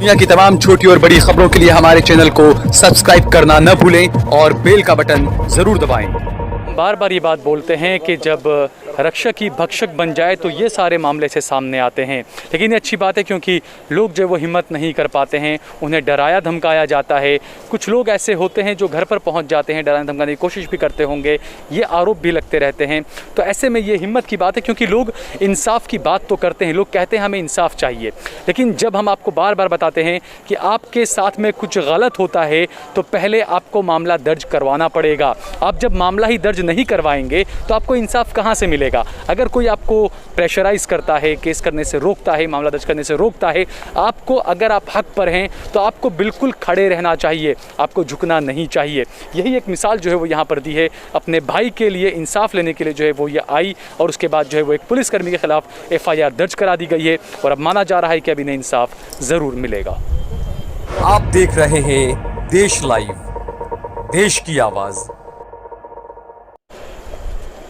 दुनिया की तमाम छोटी और बड़ी खबरों के लिए हमारे चैनल को सब्सक्राइब करना न भूलें और बेल का बटन ज़रूर दबाएं। बार बार ये बात बोलते हैं कि जब रक्षक ही भक्षक बन जाए तो ये सारे मामले से सामने आते हैं, लेकिन ये अच्छी बात है क्योंकि लोग जो वो हिम्मत नहीं कर पाते हैं, उन्हें डराया धमकाया जाता है। कुछ लोग ऐसे होते हैं जो घर पर पहुंच जाते हैं, डराने धमकाने की कोशिश भी करते होंगे, ये आरोप भी लगते रहते हैं। तो ऐसे में ये हिम्मत की बात है क्योंकि लोग इंसाफ की बात तो करते हैं, लोग कहते हैं हमें इंसाफ चाहिए, लेकिन जब हम आपको बार बार बताते हैं कि आपके साथ में कुछ गलत होता है तो पहले आपको मामला दर्ज करवाना पड़ेगा। आप जब मामला ही दर्ज नहीं करवाएंगे तो आपको इंसाफ कहाँ से मिलेगा? अगर कोई आपको प्रेशराइज करता है, केस करने से रोकता है, मामला दर्ज करने से रोकता है, आपको अगर आप हक पर हैं तो आपको बिल्कुल खड़े रहना चाहिए, आपको झुकना नहीं चाहिए। यही एक मिसाल जो है वो यहाँ पर दी है। अपने भाई के लिए इंसाफ लेने के लिए जो है वो ये आई और उसके बाद जो है वो एक पुलिसकर्मी के खिलाफ FIR दर्ज करा दी गई है और अब माना जा रहा है कि अब इन्हें इंसाफ ज़रूर मिलेगा। आप देख रहे हैं देश लाइव, देश की आवाज़।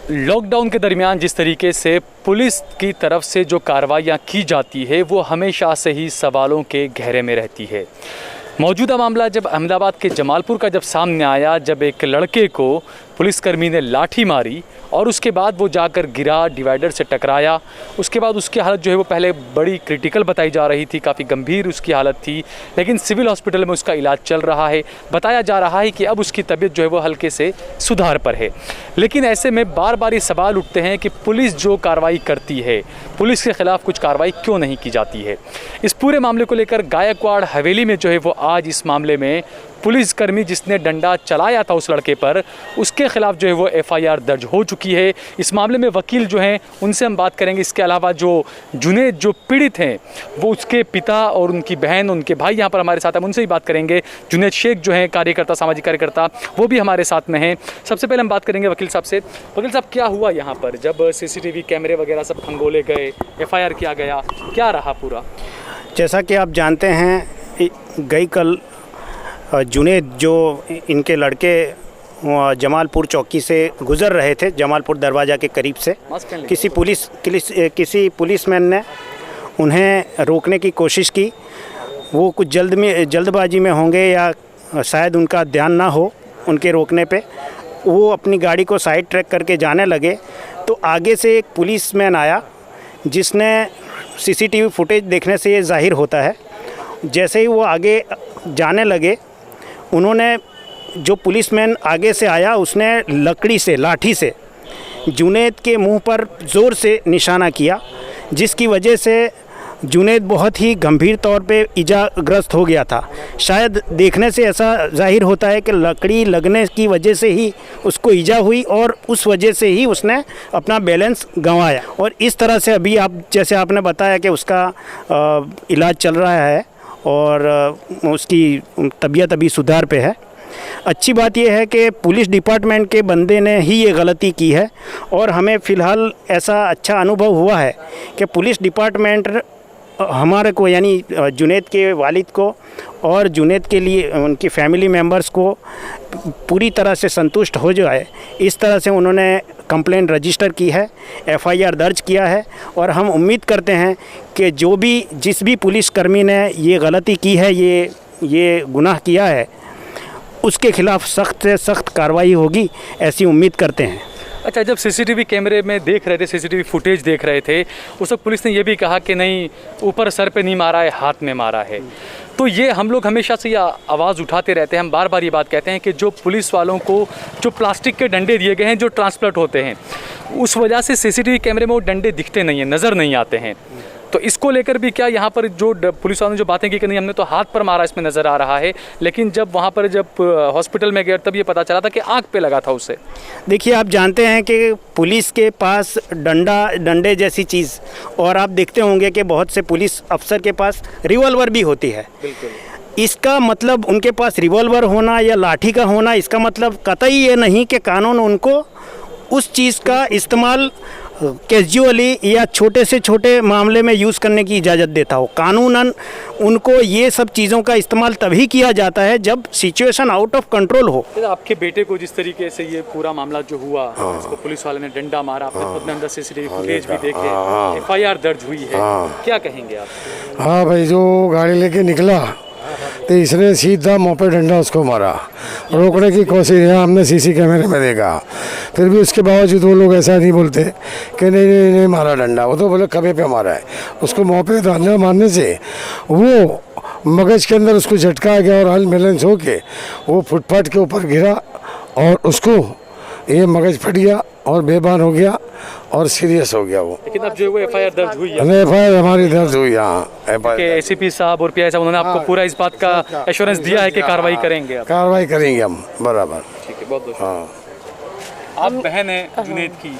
लॉकडाउन के दरमियान जिस तरीके से पुलिस की तरफ से जो कार्रवाइयाँ की जाती है वो हमेशा से ही सवालों के घेरे में रहती है। मौजूदा मामला जब अहमदाबाद के जमालपुर का जब सामने आया, जब एक लड़के को पुलिसकर्मी ने लाठी मारी और उसके बाद वो जाकर गिरा, डिवाइडर से टकराया, उसके बाद उसकी हालत जो है वो पहले बड़ी क्रिटिकल बताई जा रही थी, काफ़ी गंभीर उसकी हालत थी, लेकिन सिविल हॉस्पिटल में उसका इलाज चल रहा है। बताया जा रहा है कि अब उसकी तबीयत जो है वो हल्के से सुधार पर है। लेकिन ऐसे में बार बार ये सवाल उठते हैं कि पुलिस जो कार्रवाई करती है, पुलिस के ख़िलाफ़ कुछ कार्रवाई क्यों नहीं की जाती है? इस पूरे मामले को लेकर गायकवाड़ हवेली में जो है वो आज इस मामले में पुलिसकर्मी जिसने डंडा चलाया था उस लड़के पर, उसके खिलाफ जो है वो FIR दर्ज हो चुकी है। इस मामले में वकील जो हैं उनसे हम बात करेंगे। इसके अलावा जो जुनैद जो पीड़ित हैं वो उसके पिता और उनकी बहन, उनके भाई यहाँ पर हमारे साथ हैं, उनसे ही बात करेंगे। जुनैद शेख जो हैं कार्यकर्ता, सामाजिक कार्यकर्ता, वो भी हमारे साथ में हैं। सबसे पहले हम बात करेंगे वकील साहब से। वकील साहब, क्या हुआ यहाँ पर जब CCTV कैमरे वगैरह सब खंगोले गए, FIR किया गया, क्या रहा पूरा? जैसा कि आप जानते हैं, गई कल जुनैद जो इनके लड़के जमालपुर चौकी से गुज़र रहे थे, जमालपुर दरवाज़ा के करीब से, किसी पुलिसमैन ने उन्हें रोकने की कोशिश की। वो कुछ जल्दबाजी में होंगे या शायद उनका ध्यान ना हो उनके रोकने पे, वो अपनी गाड़ी को साइड ट्रैक करके जाने लगे तो आगे से एक पुलिसमैन आया जिसने CCTV फुटेज देखने से ये ज़ाहिर होता है। जैसे ही वो आगे जाने लगे, उन्होंने, जो पुलिसमैन आगे से आया उसने लकड़ी से, लाठी से जुनैद के मुंह पर ज़ोर से निशाना किया, जिसकी वजह से जुनैद बहुत ही गंभीर तौर पे इजाग्रस्त हो गया था। शायद देखने से ऐसा जाहिर होता है कि लकड़ी लगने की वजह से ही उसको ईजा हुई और उस वजह से ही उसने अपना बैलेंस गंवाया। और इस तरह से अभी आप, जैसे आपने बताया कि उसका इलाज चल रहा है और उसकी तबीयत अभी सुधार पे है। अच्छी बात यह है कि पुलिस डिपार्टमेंट के बंदे ने ही ये गलती की है और हमें फ़िलहाल ऐसा अच्छा अनुभव हुआ है कि पुलिस डिपार्टमेंट हमारे को, यानी जुनैद के वालिद को और जुनैद के लिए उनकी फैमिली मेम्बर्स को पूरी तरह से संतुष्ट हो जाए, इस तरह से उन्होंने कंप्लेंट रजिस्टर की है, FIR दर्ज किया है। और हम उम्मीद करते हैं कि जिस भी पुलिसकर्मी ने ये गलती की है, ये गुनाह किया है, उसके ख़िलाफ़ सख्त से सख्त कार्रवाई होगी, ऐसी उम्मीद करते हैं। अच्छा, जब CCTV कैमरे में देख रहे थे, CCTV फुटेज देख रहे थे, उस वक्त पुलिस ने ये भी कहा कि नहीं, ऊपर सर पे नहीं मारा है, हाथ में मारा है। तो ये हम लोग हमेशा से ये आवाज़ उठाते रहते हैं, हम बार बार ये बात कहते हैं कि जो पुलिस वालों को जो प्लास्टिक के डंडे दिए गए हैं, जो ट्रांसप्लांट होते हैं, उस वजह से CCTV कैमरे में वो डंडे दिखते नहीं हैं, नज़र नहीं आते हैं। तो इसको लेकर भी क्या यहाँ पर जो पुलिस वालों ने जो बातें की कि नहीं, हमने तो हाथ पर मारा, इसमें नज़र आ रहा है, लेकिन जब वहाँ पर जब हॉस्पिटल में गए तब ये पता चला था कि आँख पे लगा था उसे। देखिए, आप जानते हैं कि पुलिस के पास डंडे जैसी चीज़, और आप देखते होंगे कि बहुत से पुलिस अफसर के पास रिवॉल्वर भी होती है। बिल्कुल। इसका मतलब उनके पास रिवॉल्वर होना या लाठी का होना, इसका मतलब कतई ये नहीं कि कानून उनको उस चीज़ का इस्तेमाल कैजुअली या छोटे से छोटे मामले में यूज़ करने की इजाज़त देता हो। कानूनन उनको ये सब चीज़ों का इस्तेमाल तभी किया जाता है जब सिचुएशन आउट ऑफ कंट्रोल हो। आपके बेटे को जिस तरीके से ये पूरा मामला जो हुआ, इसको पुलिस वाले ने डंडा मारा, आपने खुद ने अंदर सीसीटीवी फुटेज भी देखे, एफआईआर दर्ज हुई है, क्या कहेंगे आप? हाँ भाई, जो गाड़ी लेके निकला तो इसने सीधा मुँह पे डंडा उसको मारा। रोकने की कोशिश है, हमने सीसी कैमरे में देखा, फिर भी उसके बावजूद वो लोग ऐसा नहीं बोलते कि नहीं मारा डंडा। वो तो बोले खभे पे मारा है। उसको मुँह पे डंडा मारने से वो मगज के अंदर उसको झटका आ गया और अनबैलेंस हो के वो फुटपाथ के ऊपर गिरा और उसको ये मगज फट गया और बेभान हो गया और सीरियस हो गया वो। लेकिन अब जो वो एफआईआर दर्ज हुई है, एफआईआर हमारी दर्ज हुई। हाँ, एसीपी साहब और पीआई साहब उन्होंने आपको पूरा इस बात का एश्योरेंस दिया है कि कार्रवाई करेंगे? कार्रवाई करेंगे हम बराबर। ठीक है, बहुत बहुत। हाँ, आप बहन है जुनैद की,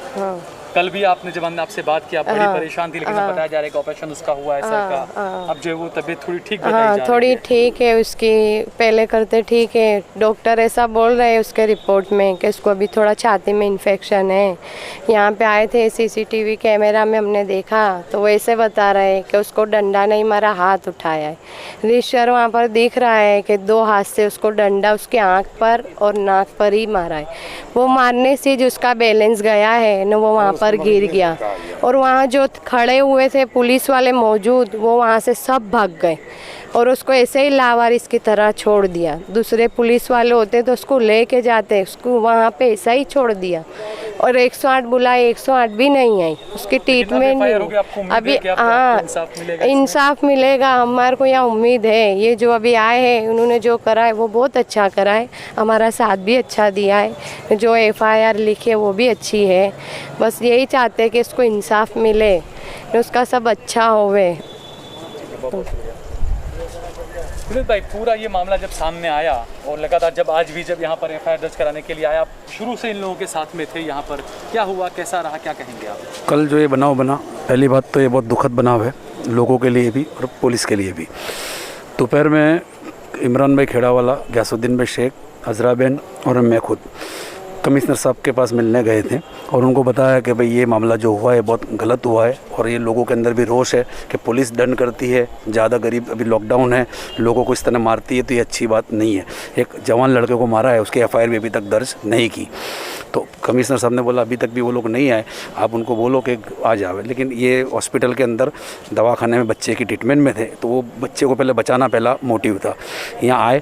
कल भी आपने जब हमने आपसे बात की आप बड़ी परेशान थी, लेकिन बताया जा रहा है कि ऑपरेशन उसका हुआ है सर का। अब जो है वो तबीयत थोड़ी ठीक बताई जा रही है। थोड़ी ठीक है उसकी, पहले करते ठीक है। डॉक्टर ऐसा बोल रहे हैं उसके रिपोर्ट में कि उसको अभी थोड़ा छाती में इन्फेक्शन है। यहाँ पे आए थे, सीसीटीवी कैमरा में हमने देखा तो वो ऐसे बता रहे हैं कि उसको डंडा नहीं मारा, हाथ उठाया है। रिश्वर वहाँ पर दिख रहा है कि 2 हाथ से उसको डंडा उसके आँख पर और नाक पर ही मारा है। वो मारने से जो उसका बैलेंस गया है ना, वो वहाँ पर गिर गया। और वहाँ जो खड़े हुए थे पुलिस वाले मौजूद, वो वहाँ से सब भाग गए और उसको ऐसे ही लावारिस की तरह छोड़ दिया। दूसरे पुलिस वाले होते तो उसको लेके जाते, उसको वहाँ पे ऐसा ही छोड़ दिया। और 108 बुलाए, 108 भी नहीं आई, उसकी ट्रीटमेंट नहीं। अभी हाँ, इंसाफ मिलेगा, हमारे को यहाँ उम्मीद है। ये जो अभी आए हैं उन्होंने जो करा है वो बहुत अच्छा करा है, हमारा साथ भी अच्छा दिया है। जो एफआईआर लिखी है वो भी अच्छी है। बस यही चाहते हैं कि इसको इंसाफ मिले, उसका सब अच्छा होवे। विनीत भाई, पूरा ये मामला जब सामने आया और लगातार जब आज भी जब यहाँ पर एफआईआर दर्ज कराने के लिए आया, आप शुरू से इन लोगों के साथ में थे यहाँ पर, क्या हुआ, कैसा रहा, क्या कहेंगे आप? कल जो ये बनाव बना, पहली बात तो ये बहुत दुखद बनाव है लोगों के लिए भी और पुलिस के लिए भी। दोपहर में इमरान भाई खेड़ावाला, गयासुद्दीन भाई शेख, अजरा बहन और मैं खुद कमिश्नर साहब के पास मिलने गए थे और उनको बताया कि भाई ये मामला जो हुआ है बहुत गलत हुआ है और ये लोगों के अंदर भी रोष है कि पुलिस दंड करती है, ज़्यादा गरीब, अभी लॉकडाउन है, लोगों को इस तरह मारती है, तो ये अच्छी बात नहीं है। एक जवान लड़के को मारा है, उसकी एफआईआर भी अभी तक दर्ज नहीं की। तो कमिश्नर साहब ने बोला अभी तक भी वो लोग नहीं आए, आप उनको बोलो कि आ जावे। लेकिन ये हॉस्पिटल के अंदर दवाखाने में बच्चे की ट्रीटमेंट में थे, तो वो बच्चे को पहले बचाना पहला मोटिव था। यहाँ आए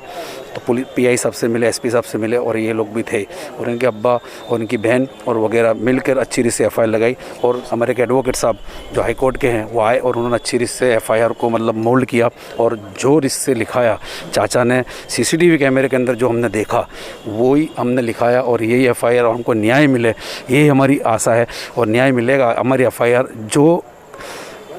तो पुलिस पीआई साहब से मिले, एसपी साहब से मिले और ये लोग भी थे और इनके अब्बा और इनकी बहन और वगैरह मिलकर अच्छी रीत से एफआईआर लगाई। और हमारे के एडवोकेट साहब जो हाई कोर्ट के हैं वो आए और उन्होंने अच्छी रीत से एफआईआर को मतलब मोल्ड किया और जो रीत से लिखाया चाचा ने सीसीटीवी कैमरे के अंदर जो हमने देखा वो ही हमने लिखाया और यही एफआईआर, और हमको न्याय मिले यही हमारी आशा है और न्याय मिलेगा। हमारी एफआईआर जो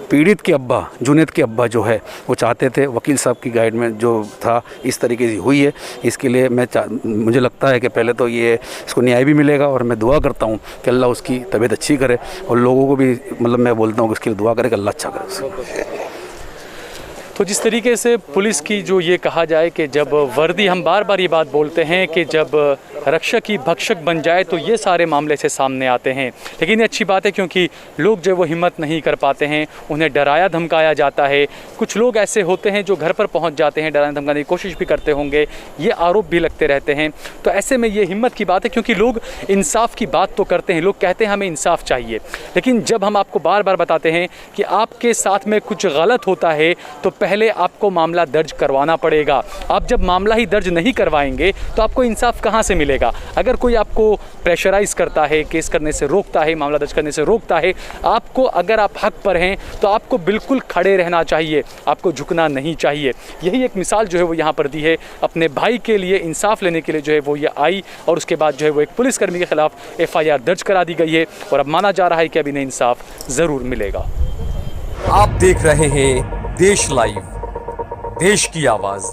पीड़ित के अब्बा, जुनैद के अब्बा जो है वो चाहते थे, वकील साहब की गाइड में जो था इस तरीके से हुई है। इसके लिए मुझे लगता है कि पहले तो ये इसको न्याय भी मिलेगा और मैं दुआ करता हूँ कि अल्लाह उसकी तबीयत अच्छी करे और लोगों को भी मतलब मैं बोलता हूँ कि इसके लिए दुआ करे कि अल्लाह अच्छा करे उसको। तो जिस तरीके से पुलिस की जो ये कहा जाए कि जब वर्दी, हम बार बार ये बात बोलते हैं कि जब रक्षक ही भक्षक बन जाए तो ये सारे मामले से सामने आते हैं। लेकिन ये अच्छी बात है क्योंकि लोग जो वो हिम्मत नहीं कर पाते हैं, उन्हें डराया धमकाया जाता है। कुछ लोग ऐसे होते हैं जो घर पर पहुंच जाते हैं, डराने धमकाने की कोशिश भी करते होंगे, ये आरोप भी लगते रहते हैं। तो ऐसे में ये हिम्मत की बात है क्योंकि लोग इंसाफ की बात तो करते हैं, लोग कहते हैं हमें इंसाफ चाहिए। लेकिन जब हम आपको बार बार बताते हैं कि आपके साथ में कुछ गलत होता है तो पहले आपको मामला दर्ज करवाना पड़ेगा। आप जब मामला ही दर्ज नहीं करवाएंगे तो आपको इंसाफ कहां से मिलेगा? अगर कोई आपको प्रेशराइज करता है, केस करने से रोकता है, मामला दर्ज करने से रोकता है, आपको, अगर आप हक पर हैं तो आपको बिल्कुल खड़े रहना चाहिए, आपको झुकना नहीं चाहिए। यही एक मिसाल जो है वो यहाँ पर दी है। अपने भाई के लिए इंसाफ लेने के लिए जो है वो ये आई और उसके बाद जो है वो एक पुलिसकर्मी के खिलाफ एफआईआर दर्ज करा दी गई है और अब माना जा रहा है कि अब इन्हें इंसाफ ज़रूर मिलेगा। आप देख रहे हैं देश लाइव, देश की आवाज़।